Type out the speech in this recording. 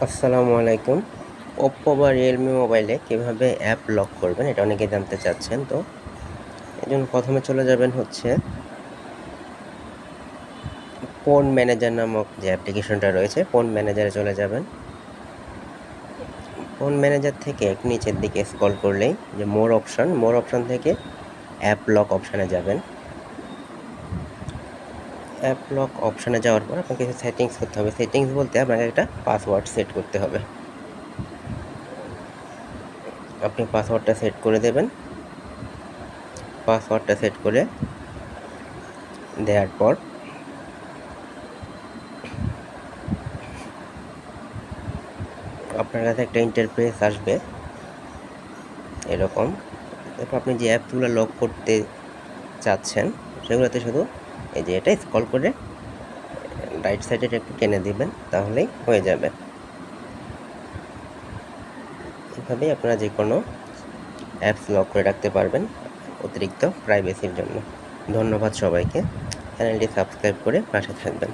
আসসালামু আলাইকুম। ওপ্পো বা রিয়েলমি মোবাইলে কীভাবে অ্যাপ লক করবেন এটা অনেকেই জানতে চাচ্ছেন। তো এজন্য প্রথমে চলে যাবেন হচ্ছে ফোন ম্যানেজার নামক যে অ্যাপ্লিকেশনটা রয়েছে, ফোন ম্যানেজারে চলে যাবেন। ফোন ম্যানেজার থেকে একটু নিচের দিকে স্ক্রল করলেই যে মোর অপশন থেকে অ্যাপ লক অপশানে যাবেন। অ্যাপ লক অপশানে যাওয়ার পর আপনাকে কিছু সেটিংস করতে হবে। সেটিংস বলতে আপনাকে একটা পাসওয়ার্ড সেট করতে হবে। আপনি পাসওয়ার্ডটা সেট করে দেবেন। পাসওয়ার্ডটা সেট করে দেওয়ার পর আপনার কাছে একটা ইন্টারফেস আসবে এরকম। এরপর আপনি যে অ্যাপগুলো লক করতে চাচ্ছেন সেগুলোতে শুধু এই যে এটা স্ক্রল করে রাইট সাইডে একটু টেনে দিবেন, তাহলেই হয়ে যাবে। এভাবেই আপনারা যে কোনো অ্যাপস লক করে রাখতে পারবেন অতিরিক্ত প্রাইভেসির জন্য। ধন্যবাদ সবাইকে। চ্যানেলটি সাবস্ক্রাইব করে পাশে থাকবেন।